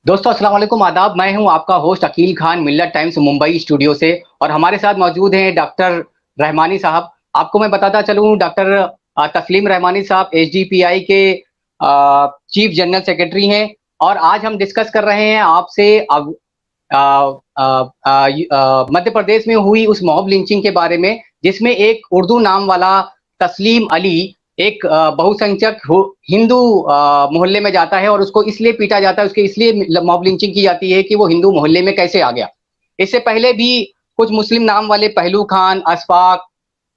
दोस्तों अस्सलाम वालेकुम आदाब। मैं हूं आपका होस्ट अकील खान मिल्लत टाइम्स मुंबई स्टूडियो से और हमारे साथ मौजूद हैं डॉक्टर रहमानी साहब। आपको मैं बताता चलूं डॉक्टर तस्लीम रहमानी साहब एचडीपीआई के चीफ जनरल सेक्रेटरी हैं और आज हम डिस्कस कर रहे हैं आपसे मध्य प्रदेश में हुई उस मॉब लिंचिंग के बारे में जिसमें एक उर्दू नाम वाला तस्लीम अली एक बहुसंख्यक हिंदू मोहल्ले में जाता है और उसको इसलिए पीटा जाता है, उसके इसलिए मॉब लिंचिंग की जाती है कि वो हिंदू मोहल्ले में कैसे आ गया। इससे पहले भी कुछ मुस्लिम नाम वाले पहलू खान, अशफाक,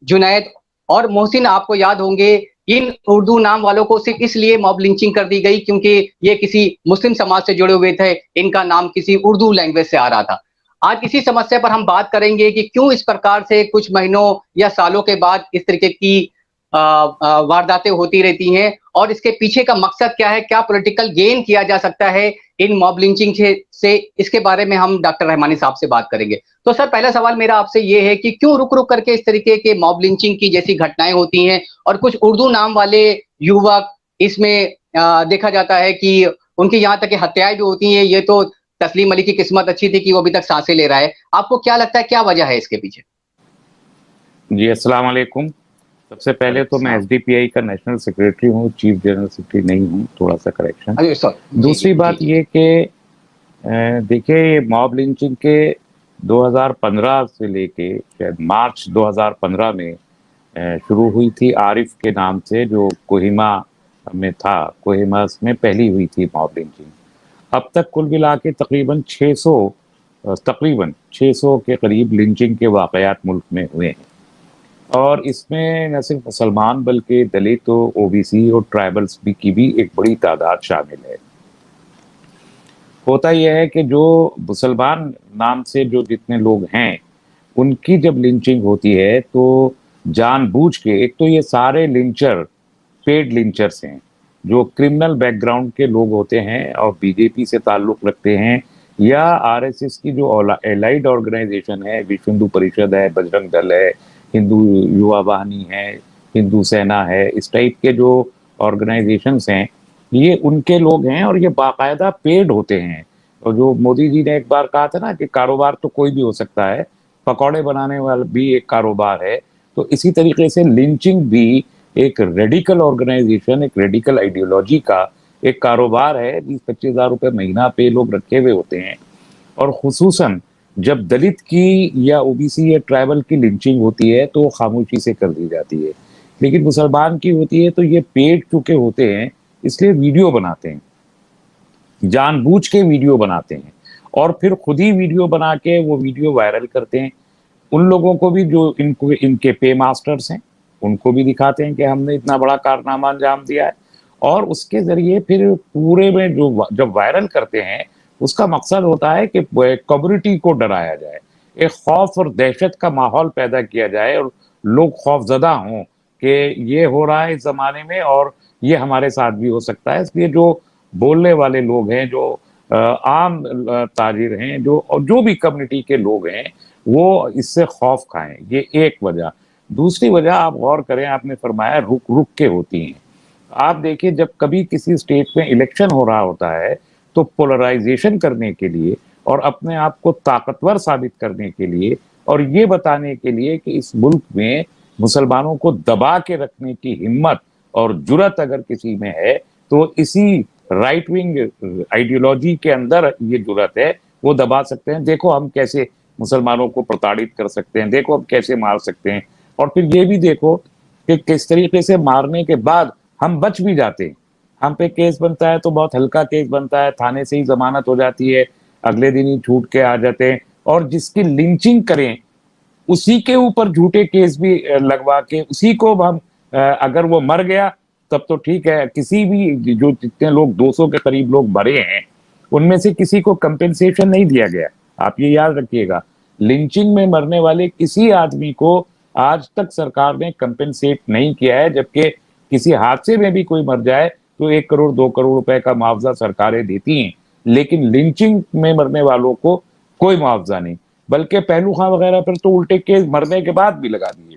जुनैद और मोहसिन आपको याद होंगे। इन उर्दू नाम वालों को सिर्फ इसलिए मॉब लिंचिंग कर दी गई क्योंकि ये किसी मुस्लिम समाज से जुड़े हुए थे, इनका नाम किसी उर्दू लैंग्वेज से आ रहा था। आज इसी समस्या पर हम बात करेंगे कि क्यों इस प्रकार से कुछ महीनों या सालों के बाद इस तरीके की वारदातें होती रहती हैं और इसके पीछे का मकसद क्या है, क्या पॉलिटिकल गेन किया जा सकता है इन मॉब लिंचिंग से। इसके बारे में हम डॉक्टर रहमानी साहब से बात करेंगे। तो सर, पहला सवाल मेरा आपसे ये है कि क्यों रुक रुक करके इस तरीके के मॉब लिंचिंग की जैसी घटनाएं होती हैं और कुछ उर्दू नाम वाले युवक इसमें देखा जाता है कि उनकी यहाँ तक कि हत्याएं भी होती हैं। ये तो तस्लीम अली की किस्मत अच्छी थी कि वो अभी तक सांसें ले रहा है। आपको क्या लगता है, क्या वजह है इसके पीछे? जी अस्सलाम वालेकुम। सबसे पहले तो मैं एसडीपीआई का नेशनल सेक्रेटरी हूँ, चीफ जनरल सेक्रेटरी नहीं हूँ, थोड़ा सा करेक्शन। अरे सर, दूसरी बात ये कि देखिए, ये मॉब लिंचिंग के 2015 से लेके शायद मार्च 2015 में शुरू हुई थी आरिफ के नाम से, जो कोहिमा में था। कोहिमा में पहली हुई थी मॉब लिंचिंग। अब तक कुल मिला के तकरीबन 600 के करीब लिंचिंग के वाकयात मुल्क में हुए हैं और इसमें न सिर्फ मुसलमान बल्कि दलित, ओबीसी और ट्राइबल्स की भी एक बड़ी तादाद शामिल है। होता यह है कि जो मुसलमान नाम से जो जितने लोग हैं उनकी जब लिंचिंग होती है तो जानबूझ के, एक तो ये सारे लिंचर पेड लिंचर्स हैं जो क्रिमिनल बैकग्राउंड के लोग होते हैं और बीजेपी से ताल्लुक रखते हैं या आरएसएस की जो एलाइड ऑर्गेनाइजेशन है, विश्व हिंदू परिषद है, बजरंग दल है, हिंदू युवा वाहिनी है, हिंदू सेना है, इस टाइप के जो ऑर्गेनाइजेशंस हैं ये उनके लोग हैं और ये बाकायदा पेड होते हैं। और जो मोदी जी ने एक बार कहा था ना कि कारोबार तो कोई भी हो सकता है, पकौड़े बनाने वाला भी एक कारोबार है, तो इसी तरीके से लिंचिंग भी एक रेडिकल ऑर्गेनाइजेशन, एक रेडिकल आइडियोलॉजी का एक कारोबार है। 20-25 हज़ार रुपये महीना पे लोग रखे हुए होते हैं और खुसूसन जब दलित की या ओबीसी या ट्राइबल की लिंचिंग होती है तो खामोशी से कर दी जाती है, लेकिन मुसलमान की होती है तो ये पेड चुके होते हैं, इसलिए वीडियो बनाते हैं, जानबूझ के वीडियो बनाते हैं और फिर खुद ही वीडियो बना के वो वीडियो वायरल करते हैं। उन लोगों को भी जो इनके पे मास्टर्स हैं उनको भी दिखाते हैं कि हमने इतना बड़ा कारनामा अंजाम दिया है और उसके जरिए फिर पूरे में जो जब वायरल करते हैं उसका मकसद होता है कि कम्युनिटी को डराया जाए, एक खौफ और दहशत का माहौल पैदा किया जाए और लोग खौफजदा हों कि ये हो रहा है इस जमाने में और ये हमारे साथ भी हो सकता है। इसलिए जो बोलने वाले लोग हैं, जो आम ताजिर हैं, जो भी कम्युनिटी के लोग हैं, वो इससे खौफ खाएं, ये एक वजह। दूसरी वजह आप गौर करें, आपने फरमाया रुक रुक के होती हैं। आप देखिए, जब कभी किसी स्टेट में इलेक्शन हो रहा होता है तो पोलराइजेशन करने के लिए और अपने आप को ताकतवर साबित करने के लिए और ये बताने के लिए कि इस मुल्क में मुसलमानों को दबा के रखने की हिम्मत और जुर्रत अगर किसी में है तो इसी राइट विंग आइडियोलॉजी के अंदर ये जुर्रत है, वो दबा सकते हैं। देखो हम कैसे मुसलमानों को प्रताड़ित कर सकते हैं, देखो हम कैसे मार सकते हैं, और फिर ये भी देखो कि किस तरीके से मारने के बाद हम बच भी जाते हैं। हम पे केस बनता है तो बहुत हल्का केस बनता है, थाने से ही जमानत हो जाती है, अगले दिन ही छूट के आ जाते हैं। और जिसकी लिंचिंग करें उसी के ऊपर झूठे केस भी लगवा के उसी को हम अगर वो मर गया तब तो ठीक है। किसी भी जो जितने लोग 200 के करीब लोग मरे हैं उनमें से किसी को कंपेंसेशन नहीं दिया गया। आप ये याद रखिएगा, लिंचिंग में मरने वाले किसी आदमी को आज तक सरकार ने कंपेंसेट नहीं किया है, जबकि किसी हादसे में भी कोई मर जाए तो 1 करोड़ 2 करोड़ रुपए का मुआवजा सरकारें देती हैं, लेकिन लिंचिंग में मरने वालों को कोई मुआवजा नहीं, बल्कि पहलू खां वगैरह पर तो उल्टे केस मरने के बाद भी लगा दिए।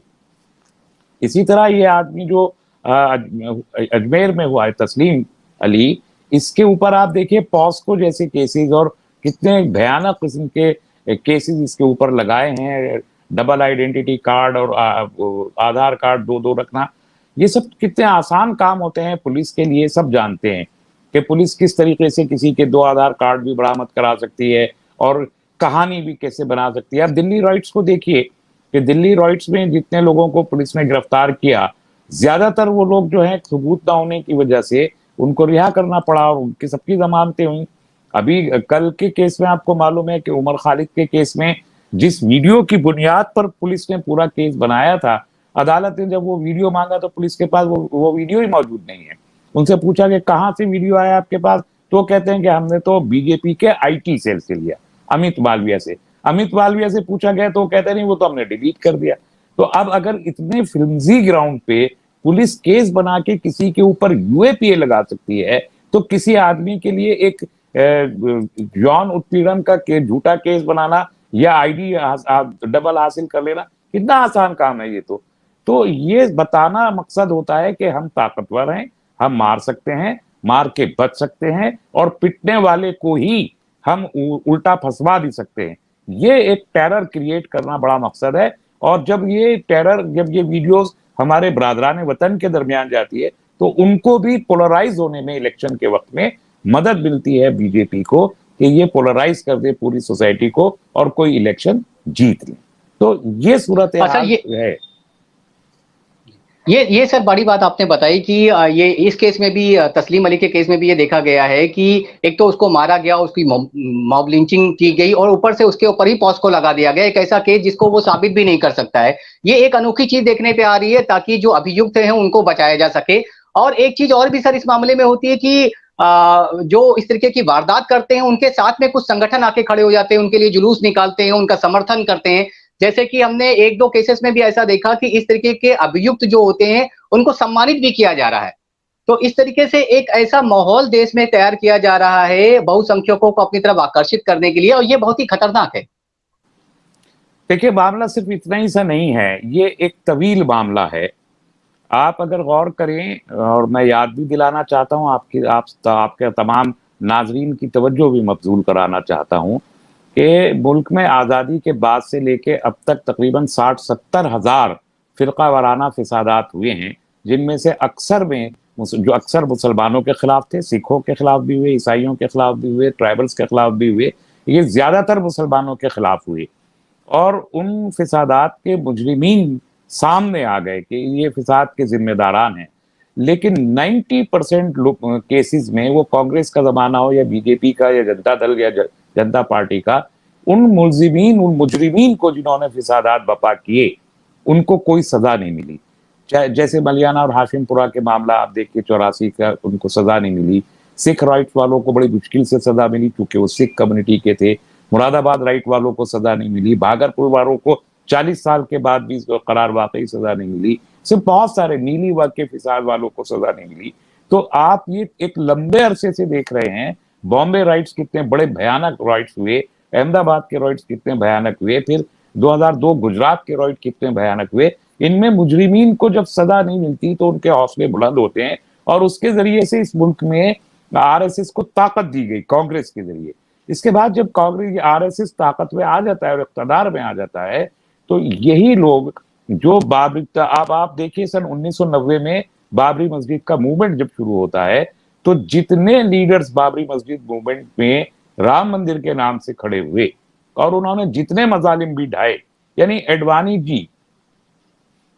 इसी तरह ये आदमी जो अजमेर में हुआ है, तस्लीम अली, इसके ऊपर आप देखिए पॉस्को जैसे केसेस और कितने भयानक किस्म के केसेस इसके ऊपर लगाए हैं। डबल आइडेंटिटी कार्ड और आधार कार्ड दो दो रखना, ये सब कितने आसान काम होते हैं पुलिस के लिए। सब जानते हैं कि पुलिस किस तरीके से किसी के दो आधार कार्ड भी बरामद करा सकती है और कहानी भी कैसे बना सकती है। आप दिल्ली रॉयट्स को देखिए कि दिल्ली रॉयट्स में जितने लोगों को पुलिस ने गिरफ्तार किया, ज्यादातर वो लोग जो है सबूत ना होने की वजह से उनको रिहा करना पड़ा और उनकी सबकी जमानतें हुई। अभी कल के केस में आपको मालूम है कि उमर खालिद के केस में जिस वीडियो की बुनियाद पर पुलिस ने पूरा केस बनाया था, अदालत ने जब वो वीडियो मांगा तो पुलिस के पास वो वीडियो ही मौजूद नहीं है। उनसे पूछा कि कहाँ से वीडियो आया आपके पास, तो कहते हैं कि हमने तो बीजेपी के आईटी सेल से लिया, अमित मालविया से। अमित मालविया से पूछा गया तो कहते नहीं वो तो हमने डिलीट कर दिया। तो अब अगर इतने फिल्मजी ग्राउंड पे पुलिस केस बना के किसी के ऊपर यूएपीए लगा सकती है, तो किसी आदमी के लिए एक यौन उत्पीड़न का झूठा केस बनाना या आईडी डबल हासिल कर लेना कितना आसान काम है ये। तो ये बताना मकसद होता है कि हम ताकतवर हैं, हम मार सकते हैं, मार के बच सकते हैं और पिटने वाले को ही हम उल्टा फंसवा भी सकते हैं। ये एक टेरर क्रिएट करना बड़ा मकसद है। और जब ये वीडियोस हमारे बरादरान वतन के दरमियान जाती है तो उनको भी पोलराइज होने में इलेक्शन के वक्त में मदद मिलती है बीजेपी को कि ये पोलराइज कर दे पूरी सोसाइटी को और कोई इलेक्शन जीत ले। तो ये सूरत है। ये सर बड़ी बात आपने बताई कि ये इस केस में भी तस्लीम अली के केस में भी ये देखा गया है कि एक तो उसको मारा गया, उसकी मॉब लिंचिंग की गई और ऊपर से उसके ऊपर ही पॉस्को लगा दिया गया, एक ऐसा केस जिसको वो साबित भी नहीं कर सकता है। ये एक अनोखी चीज देखने पे आ रही है ताकि जो अभियुक्त हैं उनको बचाया जा सके। और एक चीज और भी सर इस मामले में होती है कि जो इस तरीके की वारदात करते हैं उनके साथ में कुछ संगठन आके खड़े हो जाते हैं, उनके लिए जुलूस निकालते हैं, उनका समर्थन करते हैं। जैसे कि हमने एक दो केसेस में भी ऐसा देखा कि इस तरीके के अभियुक्त जो होते हैं उनको सम्मानित भी किया जा रहा है। तो इस तरीके से एक ऐसा माहौल देश में तैयार किया जा रहा है बहुसंख्यकों को अपनी तरफ आकर्षित करने के लिए, और ये बहुत ही खतरनाक है। देखिए मामला सिर्फ इतना ही सा नहीं है, ये एक तवील मामला है। आप अगर गौर करें, और मैं याद भी दिलाना चाहता हूं आपके तमाम नाजरीन की तवज्जो भी मबजूल कराना चाहता हूं कि मुल्क में आज़ादी के बाद से लेके अब तक तकरीबन 60-70 हज़ार फ़िरका वाराना फ़सादात हुए हैं, जिनमें से अक्सर मुसलमानों के खिलाफ थे, सिखों के खिलाफ भी हुए, ईसाइयों के खिलाफ भी हुए, ट्राइबल्स के खिलाफ भी हुए। ये ज़्यादातर मुसलमानों के खिलाफ हुए और उन फ़सादात के मुजरिमीन सामने आ गए कि ये फ़साद के जिम्मेदारान हैं। लेकिन 90% केसेस में, वो कांग्रेस का ज़माना हो या बीजेपी का या जनता दल या जनता पार्टी का, उन मुजरिमीन को जिन्होंने फ़सादात बपा किए उनको कोई सजा नहीं मिली। जैसे मलियाना और हाशिमपुरा के मामला आप देखिए, 84 का, उनको सजा नहीं मिली। सिख राइट वालों को बड़ी मुश्किल से सजा मिली क्योंकि वो सिख कम्युनिटी के थे। मुरादाबाद राइट वालों को सजा नहीं मिली। भागलपुर वालों को 40 साल के बाद भी करार वाकई सजा नहीं मिली। सिर्फ बहुत सारे नीली वर्ग के फिसाद वालों को सजा नहीं मिली। तो आप ये एक लंबे अरसे से देख रहे हैं बॉम्बे राइट्स कितने बड़े भयानक राइट्स हुए, अहमदाबाद के राइट्स कितने भयानक हुए, फिर 2002 गुजरात के राइट कितने भयानक हुए। इनमें मुजरिमीन को जब सजा नहीं मिलती तो उनके हौसले बुलंद होते हैं और उसके जरिए से इस मुल्क में आरएसएस को ताकत दी गई कांग्रेस के जरिए। इसके बाद जब कांग्रेस आरएसएस ताकत में आ जाता है और इक़्तिदार में आ जाता है तो यही लोग जो आप देखिए सन 1990 में बाबरी मस्जिद का मूवमेंट जब शुरू होता है तो जितने लीडर्स बाबरी मस्जिद मूवमेंट में राम मंदिर के नाम से खड़े हुए और उन्होंने जितने मजालिम भी ढाए, यानी एडवाणी जी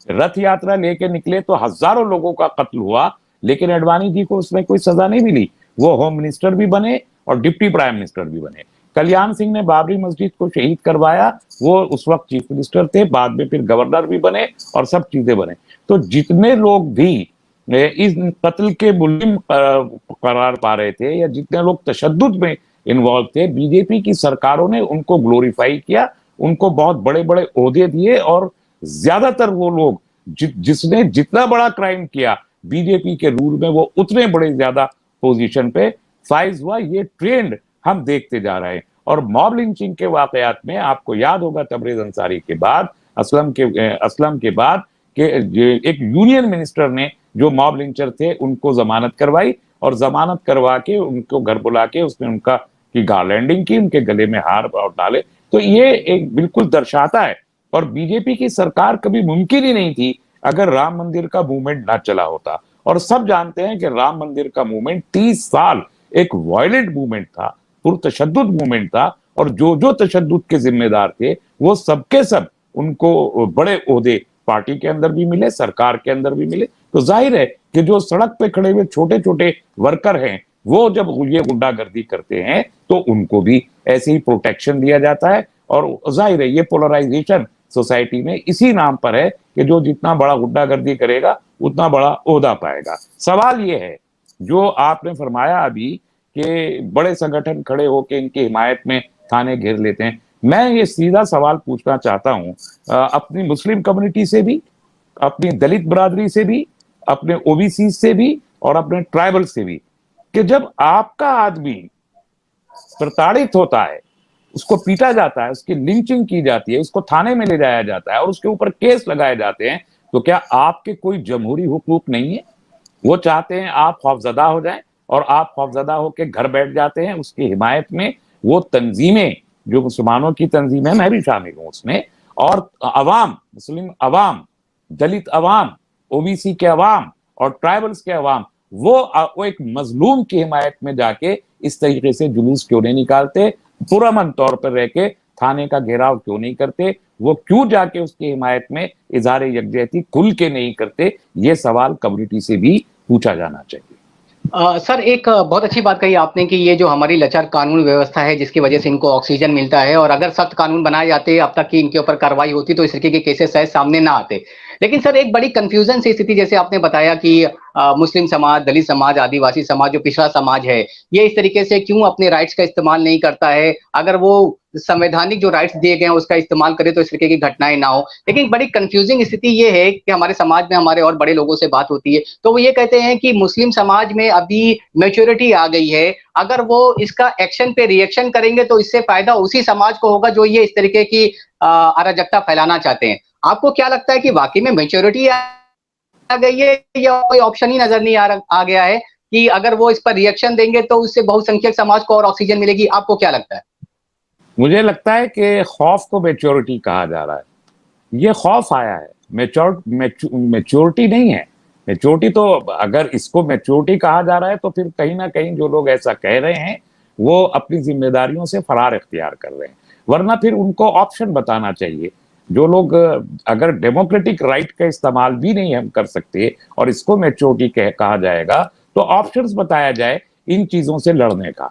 रथ यात्रा लेके निकले तो हजारों लोगों का कत्ल हुआ, लेकिन एडवाणी जी को उसमें कोई सजा नहीं मिली। वो होम मिनिस्टर भी बने और डिप्टी प्राइम मिनिस्टर भी बने। कल्याण सिंह ने बाबरी मस्जिद को शहीद करवाया, वो उस वक्त चीफ मिनिस्टर थे, बाद में फिर गवर्नर भी बने और सब चीजें बने। तो जितने लोग भी इस कत्ल के मुल्जिम करार पा रहे थे या जितने लोग तशद्दुद में इन्वॉल्व थे, बीजेपी की सरकारों ने उनको ग्लोरीफाई किया, उनको बहुत बड़े बड़े ओहदे दिए और ज्यादातर वो लोग जिसने जितना बड़ा क्राइम किया बीजेपी के रूल में वो उतने बड़े ज्यादा पोजीशन पे फाइज हुआ। ये ट्रेंड हम देखते जा रहे हैं। और मॉब लिंचिंग के वाकयात में आपको याद होगा तबरेज अंसारी के बाद, असलम के बाद के एक यूनियन मिनिस्टर ने जो मॉब लिंचर थे उनको जमानत करवाई और जमानत करवा के उनको घर बुला के उसने उनका की गार्लैंडिंग की, उनके गले में हार और डाले। तो ये एक बिल्कुल दर्शाता है। और बीजेपी की सरकार कभी मुमकिन ही नहीं थी अगर राम मंदिर का मूवमेंट ना चला होता। और सब जानते हैं कि राम मंदिर का मूवमेंट 30 साल एक वायलेंट मूवमेंट था, पुरतशद्दुद मूवमेंट था, और जो जो तशद्दुद के जिम्मेदार थे वो सबके सब उनको बड़े ओहदे पार्टी के अंदर भी मिले, सरकार के अंदर भी मिले। तो जाहिर है कि जो सड़क पे खड़े हुए छोटे छोटे वर्कर हैं वो जब ये गुंडागर्दी करते हैं तो उनको भी ऐसे ही प्रोटेक्शन दिया जाता है। और जाहिर है ये पोलराइजेशन सोसाइटी में इसी नाम पर है कि जो जितना बड़ा गुंडागर्दी करेगा उतना बड़ा ओहदा पाएगा। सवाल ये है जो आपने फरमाया अभी कि बड़े संगठन खड़े होकर इनकी हिमायत में थाने घेर लेते हैं, मैं ये सीधा सवाल पूछना चाहता हूं अपनी मुस्लिम कम्युनिटी से भी, अपनी दलित बरादरी से भी, अपने ओबीसी से भी और अपने ट्राइबल से भी, कि जब आपका आदमी प्रताड़ित होता है, उसको पीटा जाता है, उसकी लिंचिंग की जाती है, उसको थाने में ले जाया जाता है और उसके ऊपर केस लगाए जाते हैं, तो क्या आपके कोई जमहूरी हुकूक नहीं है? वो चाहते हैं आप खौफजदा हो जाएं और आप खौफजदा होकर घर बैठ जाते हैं। उसकी हिमायत में वो तंजीमें जो मुसलमानों की तंजीमें, मैं भी शामिल हूं उसमें, और अवाम, मुस्लिम अवाम, दलित अवाम, ओबीसी के अवाम और ट्राइबल्स के अवाम, वो एक मजलूम की हिमायत में जाके इस तरीके से जुलूस क्यों नहीं निकालते? पुरअमन तौर पर रह के थाने का घेराव क्यों नहीं करते? वो क्यों जाके उसकी हिमायत में इजहार यकजहती खुल के नहीं करते? ये सवाल कम्युनिटी से भी पूछा जाना चाहिए। सर, एक बहुत अच्छी बात कही आपने कि ये जो हमारी लचर कानून व्यवस्था है जिसकी वजह से इनको ऑक्सीजन मिलता है, और अगर सख्त कानून बनाए जाते अब तक की इनके ऊपर कार्रवाई होती तो इस तरीके के केसेस शायद सामने ना आते। लेकिन सर एक बड़ी कंफ्यूजन सी स्थिति, जैसे आपने बताया कि मुस्लिम समाज, दलित समाज, आदिवासी समाज, जो पिछड़ा समाज है, ये इस तरीके से क्यों अपने राइट्स का इस्तेमाल नहीं करता है? अगर वो संवैधानिक जो राइट्स दिए गए हैं उसका इस्तेमाल करे तो इस तरीके की घटनाएं ना हो। लेकिन बड़ी कंफ्यूजिंग स्थिति ये है कि हमारे समाज में हमारे और बड़े लोगों से बात होती है तो वो ये कहते हैं कि मुस्लिम समाज में अभी मैच्योरिटी आ गई है, अगर वो इसका एक्शन पे रिएक्शन करेंगे तो इससे फायदा उसी समाज को होगा जो ये इस तरीके की अराजकता फैलाना चाहते हैं। आपको क्या लगता है कि वाकई में मैच्योरिटी आ गई है या कोई ऑप्शन ही नजर नहीं आ गया है कि अगर वो इस पर रिएक्शन देंगे तो उससे बहुसंख्यक समाज को और ऑक्सीजन मिलेगी? आपको क्या लगता है? मुझे लगता है कि खौफ को मैच्योरिटी कहा जा रहा है। ये खौफ आया है, मैच्योरिटी नहीं है। मैच्योरिटी तो, अगर इसको मैच्योरिटी कहा जा रहा है तो फिर कहीं ना कहीं जो लोग ऐसा कह रहे हैं वो अपनी जिम्मेदारियों से फरार इख्तियार कर रहे हैं, वरना फिर उनको ऑप्शन बताना चाहिए। जो लोग अगर डेमोक्रेटिक राइट का इस्तेमाल भी नहीं हम कर सकते और इसको मैच्योरिटी कहा जाएगा तो ऑप्शंस बताया जाए इन चीजों से लड़ने का,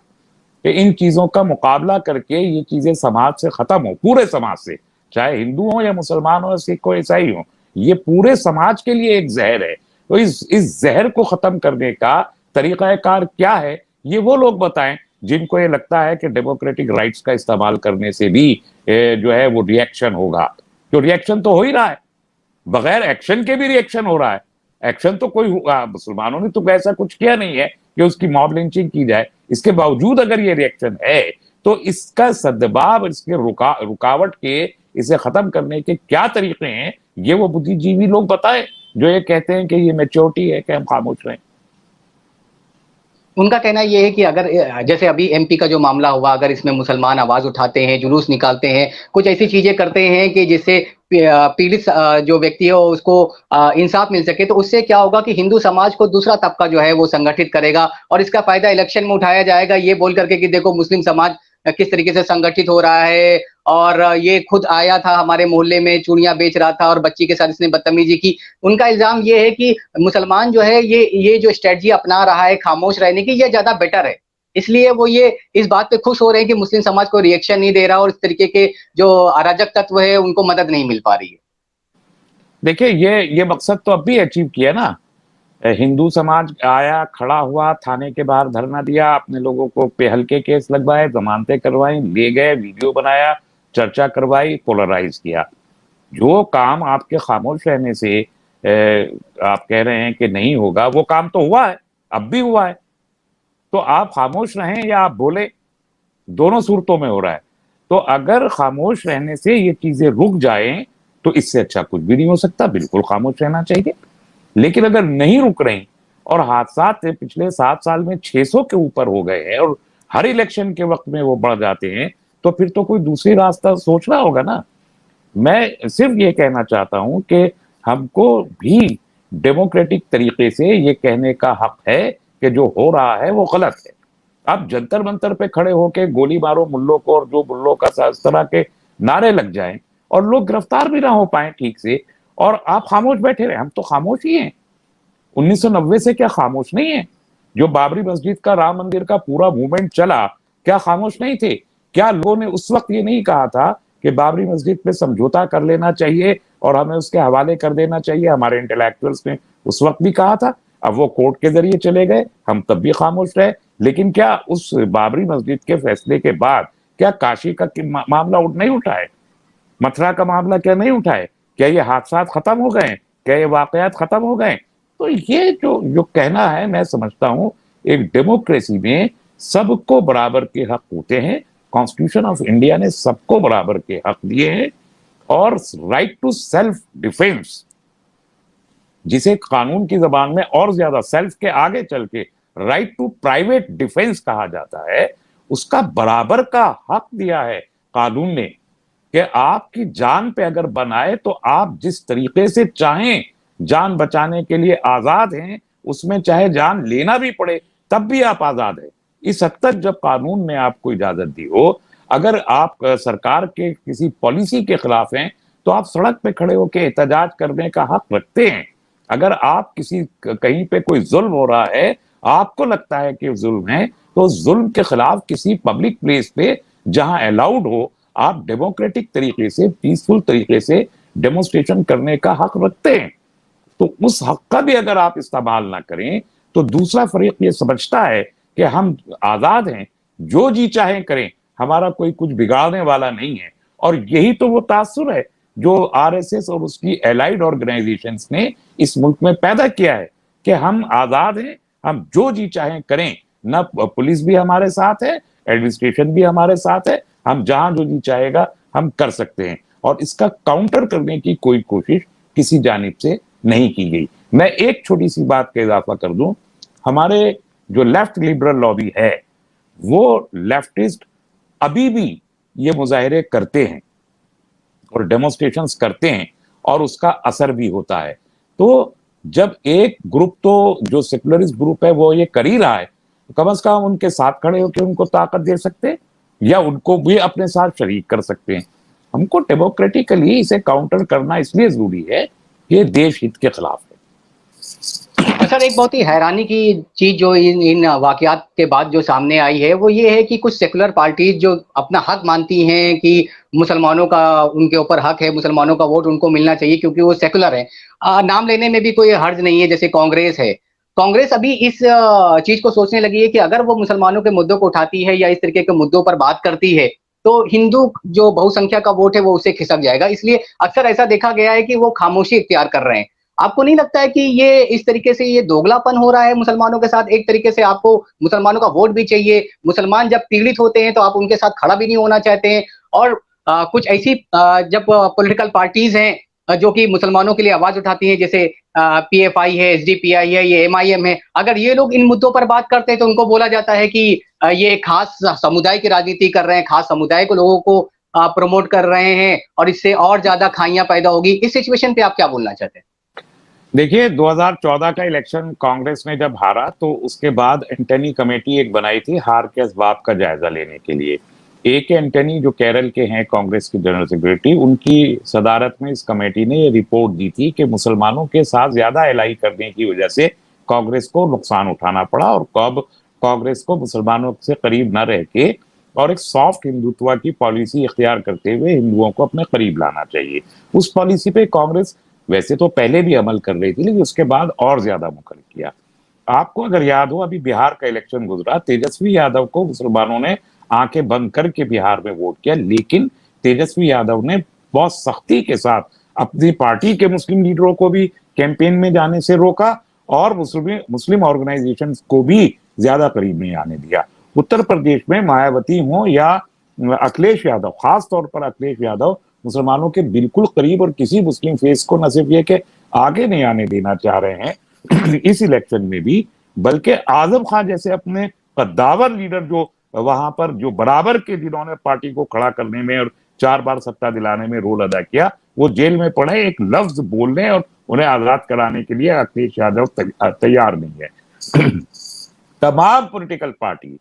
कि इन चीजों का मुकाबला करके ये चीजें समाज से खत्म हो, पूरे समाज से, चाहे हिंदू हो या मुसलमान हो, सिख हो, ईसाई हो, ये पूरे समाज के लिए एक जहर है। तो इस जहर को खत्म करने का तरीकाकार क्या है ये वो लोग बताएं जिनको ये लगता है कि डेमोक्रेटिक राइट्स का इस्तेमाल करने से भी जो है वो रिएक्शन होगा। जो रिएक्शन तो हो ही रहा है, बगैर एक्शन के भी रिएक्शन हो रहा है। एक्शन तो कोई मुसलमानों ने तो ऐसा कुछ किया नहीं है कि उसकी मॉब लिंचिंग की जाए, इसके बावजूद अगर ये रिएक्शन है तो इसका सद्भाव, इसके रुकावट के, इसे खत्म करने के क्या तरीके हैं ये वो बुद्धिजीवी लोग बताएं जो ये कहते हैं कि ये मैच्योरिटी है कि हम खामोश रहें। उनका कहना यह है कि अगर जैसे अभी एमपी का जो मामला हुआ, अगर इसमें मुसलमान आवाज उठाते हैं, जुलूस निकालते हैं, कुछ ऐसी चीजें करते हैं कि जिससे पीड़ित जो व्यक्ति है उसको इंसाफ मिल सके, तो उससे क्या होगा कि हिंदू समाज को दूसरा तबका जो है वो संगठित करेगा और इसका फायदा इलेक्शन में उठाया जाएगा, ये बोल करके कि देखो मुस्लिम समाज किस तरीके से संगठित हो रहा है, और ये खुद आया था हमारे मोहल्ले में, चूड़ियां बेच रहा था और बच्ची के साथ इसने बदतमीजी की। उनका इल्जाम ये है कि मुसलमान जो है ये जो स्ट्रेटजी अपना रहा है खामोश रहने की, ये ज्यादा बेटर है, इसलिए वो ये इस बात पे खुश हो रहे हैं कि मुस्लिम समाज को रिएक्शन नहीं दे रहा और इस तरीके के जो अराजक तत्व है उनको मदद नहीं मिल पा रही है। देखिए ये मकसद तो अब भी अचीव किया ना। हिंदू समाज आया, खड़ा हुआ, थाने के बाहर धरना दिया, अपने लोगों को पे हल्के केस लगवाए, जमानतें करवाई, ले गए, वीडियो बनाया, चर्चा करवाई, पोलराइज किया। जो काम आपके खामोश रहने से आप कह रहे हैं कि नहीं होगा, वो काम तो हुआ है, अब भी हुआ है। तो आप खामोश रहें या आप बोले, दोनों सूरतों में हो रहा है। तो अगर खामोश रहने से ये चीजें रुक जाएं तो इससे अच्छा कुछ भी नहीं हो सकता, बिल्कुल खामोश रहना चाहिए। लेकिन अगर नहीं रुक रही और हादसात पिछले 7 साल में 600 के ऊपर हो गए हैं और हर इलेक्शन के वक्त में वो बढ़ जाते हैं, तो फिर तो कोई दूसरी रास्ता सोचना होगा ना। मैं सिर्फ ये कहना चाहता हूं कि हमको भी डेमोक्रेटिक तरीके से ये कहने का हक है कि जो हो रहा है वो गलत है। आप जंतर मंतर पे खड़े होके गोली मारो मुल्लों को, और जो मुल्लों का इस तरह के नारे लग जाएं और लोग गिरफ्तार भी ना हो पाए ठीक से, और आप खामोश बैठे रहे। हम तो खामोश ही हैं, 1990 से क्या खामोश नहीं है? जो बाबरी मस्जिद का, राम मंदिर का पूरा मूवमेंट चला, क्या खामोश नहीं थे? क्या लोगों ने उस वक्त ये नहीं कहा था कि बाबरी मस्जिद पे समझौता कर लेना चाहिए और हमें उसके हवाले कर देना चाहिए? हमारे इंटेलेक्चुअल्स ने उस वक्त भी कहा था। अब वो कोर्ट के जरिए चले गए, हम तब भी खामोश रहे। लेकिन क्या उस बाबरी मस्जिद के फैसले के बाद क्या काशी का मामला नहीं उठा है? मथुरा का मामला क्या नहीं उठा है? क्या ये हादसा खत्म हो गए? क्या ये वाकयात खत्म हो गए? तो ये जो जो कहना है, मैं समझता हूं एक डेमोक्रेसी में सबको बराबर के हक होते हैं। कॉन्स्टिट्यूशन ऑफ इंडिया ने सबको बराबर के हक दिए हैं, और राइट टू सेल्फ डिफेंस, जिसे कानून की जबान में और ज्यादा सेल्फ के आगे चल के राइट टू प्राइवेट डिफेंस कहा जाता है, उसका बराबर का हक दिया है कानून ने कि आपकी जान पे अगर बनाए तो आप जिस तरीके से चाहें जान बचाने के लिए आजाद हैं, उसमें चाहे जान लेना भी पड़े तब भी आप आजाद हैं। इस हद तक जब कानून ने आपको इजाजत दी हो, अगर आप सरकार के किसी पॉलिसी के खिलाफ हैं तो आप सड़क पे खड़े होकर एहतजाज करने का हक रखते हैं। अगर आप किसी कहीं पे कोई जुल्म हो रहा है, आपको लगता है कि जुल्म है, तो जुल्म के खिलाफ किसी पब्लिक प्लेस पे जहां अलाउड हो, आप डेमोक्रेटिक तरीके से, पीसफुल तरीके से डेमोन्स्ट्रेशन करने का हक रखते हैं। तो उस हक का भी अगर आप इस्तेमाल ना करें तो दूसरा फरीक ये समझता है कि हम आजाद हैं, जो जी चाहे करें, हमारा कोई कुछ बिगाड़ने वाला नहीं है। और यही तो वो तासुर है जो आरएसएस और उसकी एलाइड ऑर्गेनाइजेशंस ने इस मुल्क में पैदा किया है कि हम आजाद हैं, हम जो जी चाहे करें, ना पुलिस भी हमारे साथ है, एडमिनिस्ट्रेशन भी हमारे साथ है, हम जहां जो जी चाहेगा हम कर सकते हैं। और इसका काउंटर करने की कोई कोशिश किसी जानिब से नहीं की गई। मैं एक छोटी सी बात का इजाफा कर दूं, हमारे जो लेफ्ट लिबरल लॉबी है, वो लेफ्टिस्ट अभी भी ये मुजाहिरे करते हैं और डेमोन्स्ट्रेशंस करते हैं, और उसका असर भी होता है। तो जब एक ग्रुप, तो जो सेकुलरिस्ट ग्रुप है, वो ये कर ही रहा है, तो कम से कम उनके साथ खड़े होकर उनको ताकत दे सकते हैं, या उनको भी अपने साथ शरीक कर सकते हैं। हमको डेमोक्रेटिकली इसे काउंटर करना इसलिए जरूरी है कि ये देश हित के खिलाफ है। सर, एक बहुत ही हैरानी की चीज जो इन वाकयात के बाद जो सामने आई है वो ये है कि कुछ सेकुलर पार्टीज जो अपना हक मानती हैं कि मुसलमानों का उनके ऊपर हक है, मुसलमानों का वोट उनको मिलना चाहिए क्योंकि वो सेकुलर है। नाम लेने में भी कोई हर्ज नहीं है, जैसे कांग्रेस है। कांग्रेस अभी इस चीज को सोचने लगी है कि अगर वो मुसलमानों के मुद्दों को उठाती है या इस तरीके के मुद्दों पर बात करती है तो हिंदू जो बहुसंख्या का वोट है वो उसे खिसक जाएगा। इसलिए अक्सर ऐसा देखा गया है कि वो खामोशी इख्तियार कर रहे हैं। आपको नहीं लगता है कि ये इस तरीके से ये दोगलापन हो रहा है मुसलमानों के साथ? एक तरीके से आपको मुसलमानों का वोट भी चाहिए, मुसलमान जब पीड़ित होते हैं तो आप उनके साथ खड़ा भी नहीं होना चाहते हैं, और कुछ ऐसी जब पॉलिटिकल पार्टीज हैं जो कि मुसलमानों के लिए आवाज उठाती हैं, जैसे पीएफआई है, एसडीपीआई है, ये एमआईएम है, अगर ये लोग इन मुद्दों पर बात करते हैं तो उनको बोला जाता है कि ये खास समुदाय की राजनीति कर रहे हैं, खास समुदाय को लोगों को प्रमोट कर रहे हैं और इससे और ज्यादा खाइयां पैदा होगी। इस सिचुएशन पे आप क्या बोलना चाहते हैं? देखिए, 2014 का इलेक्शन कांग्रेस ने जब हारा तो उसके बाद एंटनी कमेटी एक बनाई थी हार के असबाब का जायजा लेने के लिए। ए एंटनी जो केरल के हैं, कांग्रेस के जनरल सेक्रेटरी, उनकी सदारत में इस कमेटी ने ये रिपोर्ट दी थी कि मुसलमानों के साथ ज्यादा एलाई करने की वजह से कांग्रेस को नुकसान उठाना पड़ा, और कब कांग्रेस को मुसलमानों से करीब न रह के और एक सॉफ्ट हिंदुत्व की पॉलिसी इख्तियार करते हुए हिंदुओं को अपने करीब लाना चाहिए। उस पॉलिसी पे कांग्रेस वैसे तो पहले भी अमल कर रही थी, लेकिन उसके बाद और ज्यादा मुकर किया। आपको अगर याद हो, अभी बिहार का इलेक्शन गुजरा, तेजस्वी यादव को मुसलमानों ने आंखें बंद करके बिहार में वोट किया, लेकिन तेजस्वी यादव ने बहुत सख्ती के साथ अपनी पार्टी के मुस्लिम लीडरों को भी कैंपेन में जाने से रोका और मुस्लिम ऑर्गेनाइजेशन को भी ज्यादा करीब नहीं आने दिया। उत्तर प्रदेश में मायावती हो या अखिलेश यादव, खास तौर पर अखिलेश यादव मुसलमानों के बिल्कुल करीब और किसी मुस्लिम फेस को न सिर्फ ये कि आगे नहीं आने देना चाह रहे हैं, इस इलेक्शन में भी, बल्कि आजम खान जैसे अपने कद्दावर लीडर जो वहां पर जो बराबर के जिन्होंने पार्टी को खड़ा करने में और 4 बार सत्ता दिलाने में रोल अदा किया, वो जेल में पड़े, एक लफ्ज बोलने और उन्हें आजाद कराने के लिए अखिलेश यादव तैयार नहीं है। तमाम पॉलिटिकल पार्टी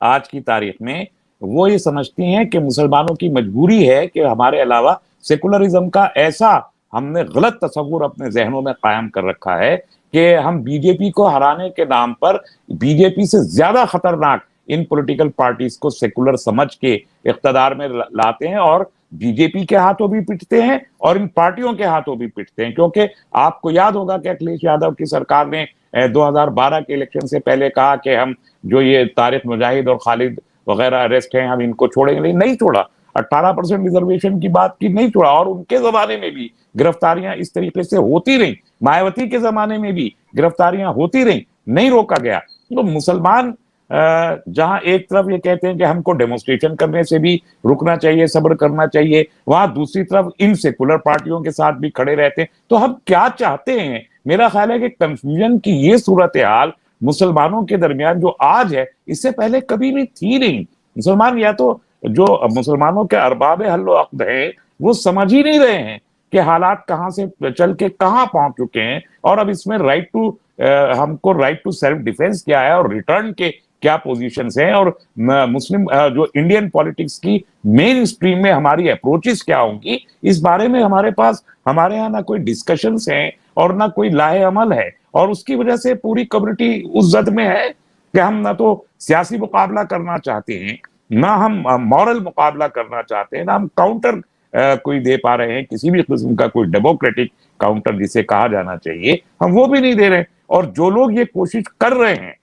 आज की तारीख में वो ये समझती हैं कि मुसलमानों की मजबूरी है कि हमारे अलावा सेकुलरिज्म का ऐसा हमने गलत तस्वुर अपने जहनों में कायम कर रखा है कि हम बीजेपी को हराने के नाम पर बीजेपी से ज्यादा खतरनाक इन पॉलिटिकल पार्टीज को सेकुलर समझ के इख्तदार में लाते हैं और बीजेपी के हाथों भी पिटते हैं और इन पार्टियों के हाथों भी पिटते हैं। क्योंकि आपको याद होगा कि अखिलेश यादव की सरकार ने 2012 के इलेक्शन से पहले कहा कि हम जो ये तारिक मुजाहिद और खालिद वगैरह अरेस्ट हैं हम इनको छोड़ेंगे, लेकिन नहीं छोड़ा। 18% रिजर्वेशन की बात की, नहीं छोड़ा। और उनके जमाने में भी गिरफ्तारियां इस तरीके से होती रही, मायावती के जमाने में भी गिरफ्तारियां होती रही, नहीं रोका गया। तो मुसलमान जहां एक तरफ ये कहते हैं कि हमको डेमोन्स्ट्रेशन करने से भी रुकना चाहिए, सब्र करना चाहिए, वहां दूसरी तरफ इन सेकुलर पार्टियों के साथ भी खड़े रहते हैं। तो हम क्या चाहते हैं? मेरा ख्याल है कि कंफ्यूजन की ये सूरत हाल मुसलमानों के दरमियान जो आज है, इससे पहले कभी भी थी नहीं। मुसलमान या तो जो मुसलमानों के अरबाब हल्लो अक्द हैं वो समझ ही नहीं रहे हैं कि हालात कहां से चल के कहां पहुंच चुके हैं और अब इसमें हमको राइट टू सेल्फ डिफेंस क्या है और रिटर्न के क्या पोजीशंस हैं और मुस्लिम जो इंडियन पॉलिटिक्स की मेन स्ट्रीम में हमारी अप्रोचेस क्या होंगी, इस बारे में हमारे यहाँ ना कोई डिस्कशंस हैं और ना कोई लाहे अमल है। और उसकी वजह से पूरी कम्युनिटी उस जद में है कि हम ना तो सियासी मुकाबला करना चाहते हैं, ना हम मॉरल मुकाबला करना चाहते हैं, ना हम काउंटर कोई दे पा रहे हैं, किसी भी किस्म का कोई डेमोक्रेटिक काउंटर जिसे कहा जाना चाहिए, हम वो भी नहीं दे रहे। और जो लोग ये कोशिश कर रहे हैं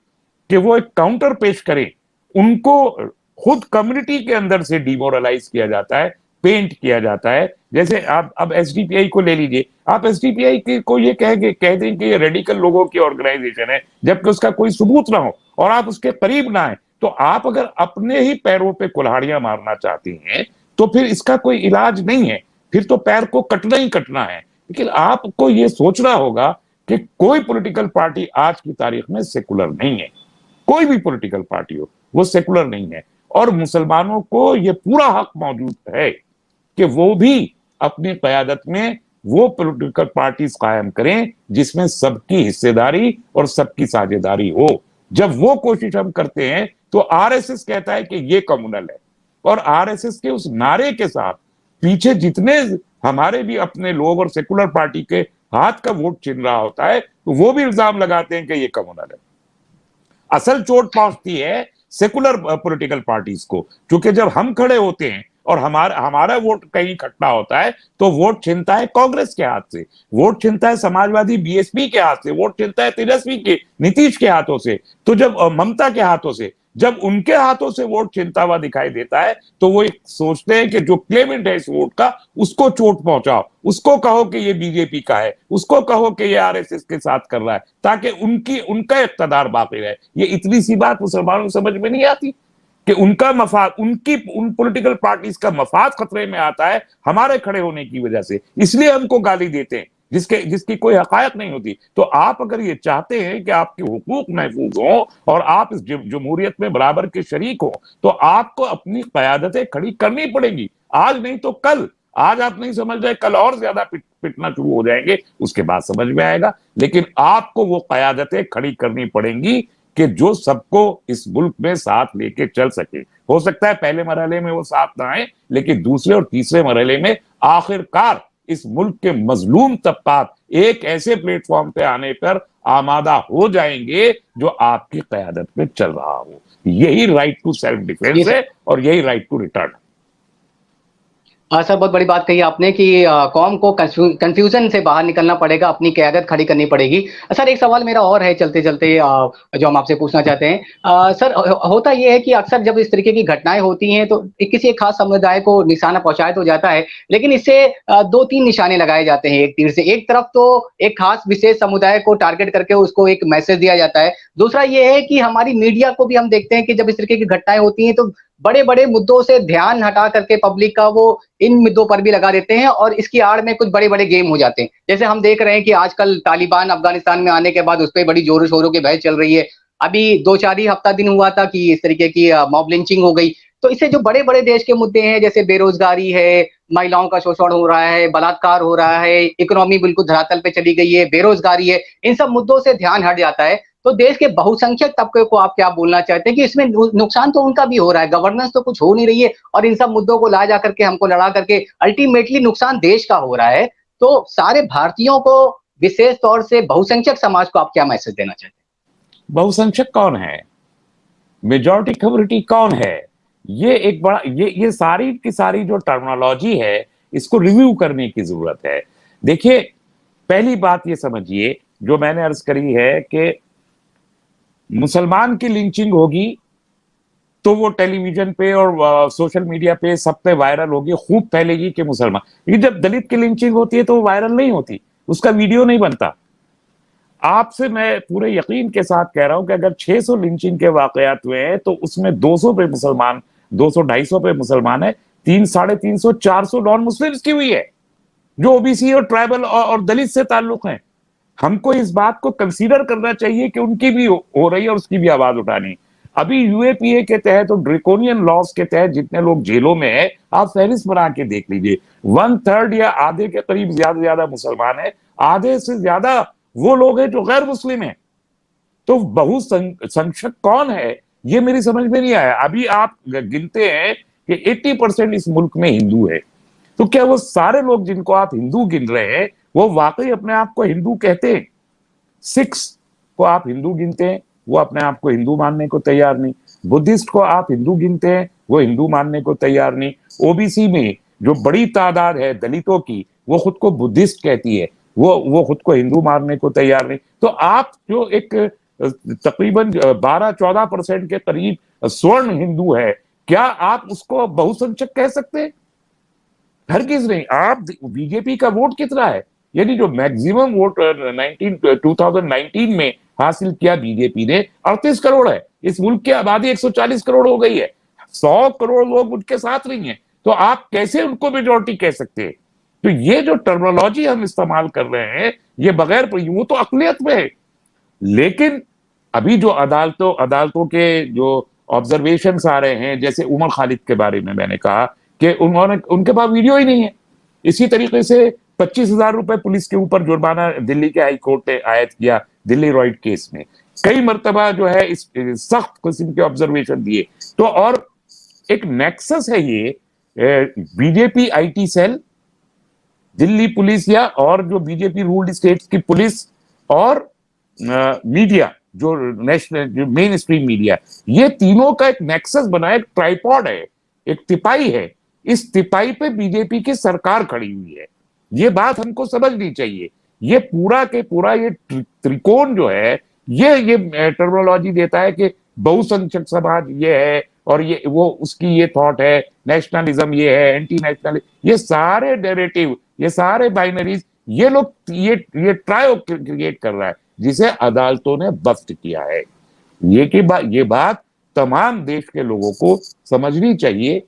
कि वो एक काउंटर पेश करें, उनको खुद कम्युनिटी के अंदर से डिमोरलाइज किया जाता है, पेंट किया जाता है। जैसे आप अब एसडीपीआई को ले लीजिए, आप एसडीपीआई को ये कह दें कि ये रेडिकल लोगों की ऑर्गेनाइजेशन है, जबकि उसका कोई सबूत ना हो और आप उसके करीब ना आए, तो आप अगर अपने ही पैरों पे कुल्हाड़ियां मारना चाहते हैं तो फिर इसका कोई इलाज नहीं है, फिर तो पैर को कटना ही कटना है। लेकिन आपको ये सोचना होगा कि कोई पॉलिटिकल पार्टी आज की तारीख में सेकुलर नहीं है, कोई भी पॉलिटिकल पार्टी हो वो सेकुलर नहीं है। और मुसलमानों को ये पूरा हक मौजूद है कि वो भी अपनी क़यादत में वो पॉलिटिकल पार्टीज कायम करें जिसमें सबकी हिस्सेदारी और सबकी साझेदारी हो। जब वो कोशिश हम करते हैं तो आरएसएस कहता है कि ये कम्युनल है, और आरएसएस के उस नारे के साथ पीछे जितने हमारे भी अपने लोग और सेकुलर पार्टी के हाथ का वोट छिन रहा होता है तो वो भी इल्जाम लगाते हैं कि ये कम्युनल है। असल चोट पहुंचती है सेकुलर पॉलिटिकल पार्टीज को, क्योंकि जब हम खड़े होते हैं और हमारा वोट कहीं इकट्ठा होता है तो वोट छिनता है कांग्रेस के हाथ से, वोट छिनता है समाजवादी बीएसपी के हाथ से, वोट छिनता है तेजस्वी के नीतीश के हाथों से, तो जब ममता के हाथों से, जब उनके हाथों से वोट छिनता हुआ दिखाई देता है तो वो सोचते हैं कि जो क्लेमेंट है इस वोट का उसको चोट पहुंचाओ, उसको कहो कि ये बीजेपी का है, उसको कहो कि ये आरएसएस के साथ कर रहा है, ताकि उनका इक़्तिदार बाकी रहे। ये इतनी सी बात मुसलमानों को समझ में नहीं आती कि उनका मफाद, उन पॉलिटिकल पार्टीज का मफाद खतरे में आता है हमारे खड़े होने की वजह से, इसलिए हमको गाली देते हैं जिसकी कोई हकायत नहीं होती। तो आप अगर ये चाहते हैं कि आपके हुकूक महफूज हो और आप इस जमहूरियत में बराबर के शरीक हो, तो आपको अपनी क़यादतें खड़ी करनी पड़ेगी, आज नहीं तो कल। आज आप नहीं समझ रहे, कल और ज्यादा पिटना शुरू हो जाएंगे, उसके बाद समझ में आएगा। लेकिन आपको वो क़यादतें खड़ी करनी पड़ेंगी कि जो सबको इस मुल्क में साथ लेके चल सके। हो सकता है पहले मरहले में वो साथ ना आए, लेकिन दूसरे और तीसरे मरहले में आखिरकार इस मुल्क के मजलूम तबकात एक ऐसे प्लेटफॉर्म पे आने पर आमादा हो जाएंगे जो आपकी क़यादत में चल रहा हो। यही राइट टू सेल्फ डिफेंस है और यही राइट टू रिटर्न। सर बहुत बड़ी बात कही आपने कि कौम को कंफ्यूजन से बाहर निकलना पड़ेगा, अपनी क़यादत खड़ी करनी पड़ेगी। सर एक सवाल मेरा और है चलते चलते जो हम आपसे पूछना चाहते हैं। सर होता यह है कि अक्सर जब इस तरीके की घटनाएं होती हैं तो किसी एक खास समुदाय को निशाना पहुंचाया तो जाता है, लेकिन इससे 2-3 निशाने लगाए जाते हैं एक तीर से। एक तरफ तो एक खास विशेष समुदाय को टारगेट करके उसको एक मैसेज दिया जाता है, दूसरा ये है कि हमारी मीडिया को भी हम देखते हैं कि जब इस तरीके की घटनाएं होती हैं तो बड़े बड़े मुद्दों से ध्यान हटा करके पब्लिक का वो इन मुद्दों पर भी लगा देते हैं और इसकी आड़ में कुछ बड़े बड़े गेम हो जाते हैं। जैसे हम देख रहे हैं कि आजकल तालिबान अफगानिस्तान में आने के बाद उस पर बड़ी जोरों शोरों की बहस चल रही है। अभी 2-4 ही हफ्ता दिन हुआ था कि इस तरीके की मॉब लिंचिंग हो गई। तो इससे जो बड़े बड़े देश के मुद्दे हैं, जैसे बेरोजगारी है, महिलाओं का शोषण हो रहा है, बलात्कार हो रहा है, इकोनॉमी बिल्कुल धरातल पे चली गई है, बेरोजगारी है, इन सब मुद्दों से ध्यान हट जाता है। तो देश के बहुसंख्यक तबके को आप क्या बोलना चाहते हैं कि इसमें नुकसान तो उनका भी हो रहा है, गवर्नेंस तो कुछ हो नहीं रही है और इन सब मुद्दों को ला जा करके हमको लड़ा करके अल्टीमेटली नुकसान देश का हो रहा है। तो सारे भारतीयों को, विशेष तौर से बहुसंख्यक समाज को आप क्या मैसेज देना चाहते हैं? बहुसंख्यक कौन है, मेजॉरिटी कम्युनिटी कौन है, ये एक बड़ा ये सारी की सारी जो टर्मिनोलॉजी है इसको रिव्यू करने की जरूरत है। देखिए, पहली बात ये समझिए जो मैंने अर्ज करी है कि मुसलमान की लिंचिंग होगी तो वो टेलीविजन पे और सोशल मीडिया पे सब पे वायरल होगी, खूब फैलेगी कि मुसलमान। ये जब दलित की लिंचिंग होती है तो वो वायरल नहीं होती, उसका वीडियो नहीं बनता। आपसे मैं पूरे यकीन के साथ कह रहा हूं कि अगर 600 लिंचिंग के वाकयात हुए हैं तो उसमें 200 पे मुसलमान, 200-250 पे मुसलमान है, 300-350, 400 नॉन मुस्लिम्स की हुई है जो ओबीसी और ट्राइबल और दलित से ताल्लुक हैं। हमको इस बात को कंसीडर करना चाहिए कि उनकी भी हो रही है और उसकी भी आवाज उठानी। अभी यूएपीए के तहत और ड्रेकोनियन लॉस के तहत जितने लोग जेलों में है, आप फहरिस्त बना के देख लीजिए, 1/3 या आधे के करीब ज्यादा से ज्यादा मुसलमान है, आधे से ज्यादा वो लोग हैं जो गैर मुस्लिम हैं। तो बहुसंख्यक कौन है ये मेरी समझ में नहीं आया। अभी आप गिनते हैं कि 80% इस मुल्क में हिंदू है, तो क्या वो सारे लोग जिनको आप हिंदू गिन रहे हैं वो वाकई अपने आप को हिंदू कहते हैं? सिख्स को आप हिंदू गिनते हैं, वो अपने आप को हिंदू मानने को तैयार नहीं। बुद्धिस्ट को आप हिंदू गिनते हैं, वो हिंदू मानने को तैयार नहीं। ओबीसी में जो बड़ी तादाद है दलितों की, वो खुद को बुद्धिस्ट कहती है, वो खुद को हिंदू मानने को तैयार नहीं। तो आप जो एक तकरीबन 12-14% के करीब स्वर्ण हिंदू है, क्या आप उसको बहुसंख्यक कह सकते हैं? हरगिज नहीं। आप बीजेपी का वोट कितना है, यानी जो मैक्सिमम वोट 2019 में हासिल किया बीजेपी ने 38 करोड़ है। इस मुल्क की आबादी 140 करोड़ हो गई है, 100 करोड़ लोग उनके साथ नहीं है, तो आप कैसे उनको मेजॉरिटी कह सकते हैं? तो ये जो टर्मिनोलॉजी हम इस्तेमाल कर रहे हैं ये बगैर, वो तो अकलियत में है। लेकिन अभी जो अदालतों के जो ऑब्जर्वेशंस आ रहे हैं, जैसे उमर खालिद के बारे में मैंने कहा कि उनके पास वीडियो ही नहीं है। इसी तरीके से 25,000 रुपए पुलिस के ऊपर जुर्माना दिल्ली के हाई कोर्ट ने आयद किया दिल्ली रॉयड केस में। कई मर्तबा जो है इस सख्त किस्म के ऑब्जर्वेशन दिए। तो और एक नेक्सस है ये BJP IT cell, Delhi police या और जो बीजेपी रूल्ड स्टेट्स की पुलिस और मीडिया जो नेशनल जो मेन स्ट्रीम मीडिया, ये तीनों का एक नेक्सस बना है, एक ट्राइपॉड है, एक तिपाही है। इस तिपाही पे बीजेपी की सरकार खड़ी हुई है। ये बात हमको समझनी चाहिए। ये पूरा के पूरा ये त्रिकोण जो है ये टर्मिनोलॉजी देता है कि बहुसंख्यक समाज ये है और ये वो उसकी ये थॉट है, नेशनलिज्म ये है, एंटी नेशनल, ये सारे नैरेटिव, ये सारे बाइनरीज ये लोग ये ट्रायो क्रिएट कर रहा है जिसे अदालतों ने बस्ट किया है। ये बात तमाम देश के लोगों को समझनी चाहिए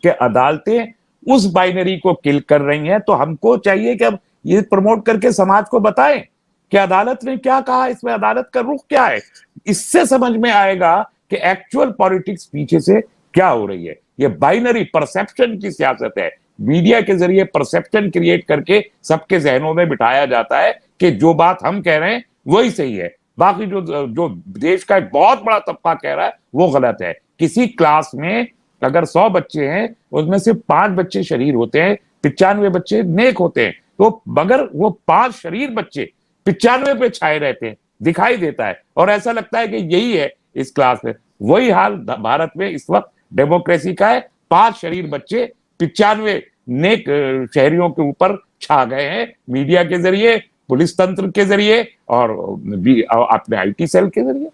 कि अदालतें उस बाइनरी को किल कर रही हैं। तो हमको चाहिए कि अब ये प्रमोट करके समाज को बताएं कि अदालत ने क्या कहा, इसमें अदालत का रुख क्या है। इससे समझ में आएगा कि एक्चुअल पॉलिटिक्स पीछे से क्या हो रही है। ये बाइनरी परसेप्शन की सियासत है, मीडिया के जरिए परसेप्शन क्रिएट करके सबके जहनों में बिठाया जाता है कि जो बात हम कह रहे हैं वही सही है, बाकी जो देश का एक बहुत बड़ा तबका कह रहा है वो गलत है। किसी क्लास में अगर 100 बच्चे हैं उसमें से 5 बच्चे शरीर होते हैं, 95 बच्चे नेक होते हैं, तो मगर वो 5 शरीर बच्चे 95 पे छाए रहते हैं, दिखाई देता है और ऐसा लगता है कि यही है इस क्लास में। वही हाल भारत में इस वक्त डेमोक्रेसी का है, 5 शरीर बच्चे 95 नेक शहरियों के ऊपर छा गए हैं, मीडिया के जरिए, पुलिस तंत्र के जरिए और अपने आईटी सेल के जरिए।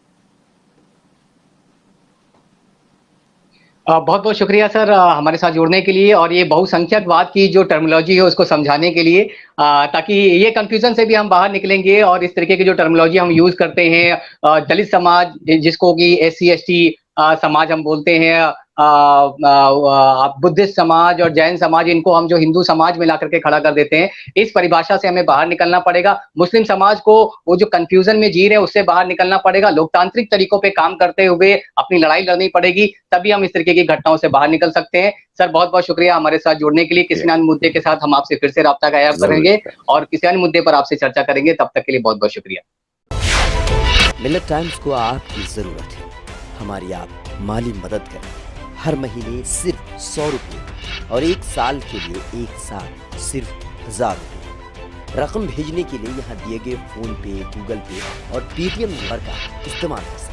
बहुत बहुत शुक्रिया सर हमारे साथ जुड़ने के लिए और ये बहुसंख्यकवाद की जो टर्मिनोलॉजी है उसको समझाने के लिए, ताकि ये कंफ्यूजन से भी हम बाहर निकलेंगे और इस तरीके की जो टर्मिनोलॉजी हम यूज करते हैं, दलित समाज जिसको कि SC ST समाज हम बोलते हैं, बुद्धिस्ट समाज और जैन समाज, इनको हम जो हिंदू समाज में ला करके खड़ा कर देते हैं, इस परिभाषा से हमें बाहर निकलना पड़ेगा। मुस्लिम समाज को वो जो कंफ्यूजन में जी रहे हैं उससे बाहर निकलना पड़ेगा। लोकतांत्रिक तरीकों पे काम करते हुए अपनी लड़ाई लड़नी पड़ेगी, तभी हम इस तरीके की घटनाओं से बाहर निकल सकते हैं। सर बहुत बहुत शुक्रिया हमारे साथ जुड़ने के लिए। किसी अन्य मुद्दे के साथ हम आपसे फिर से राब्ता कायम करेंगे और किसी अन्य मुद्दे पर आपसे चर्चा करेंगे। तब तक के लिए बहुत बहुत शुक्रिया। मिलत टाइम्स को आपकी जरूरत है, हमारी आप माली मदद करें। हर महीने सिर्फ 100 रुपये और 1 साल के लिए 1 साल सिर्फ 1000 रुपये। रकम भेजने के लिए यहाँ दिए गए फोन पे, गूगल पे और पेटीएम नंबर का इस्तेमाल कर सकते हैं।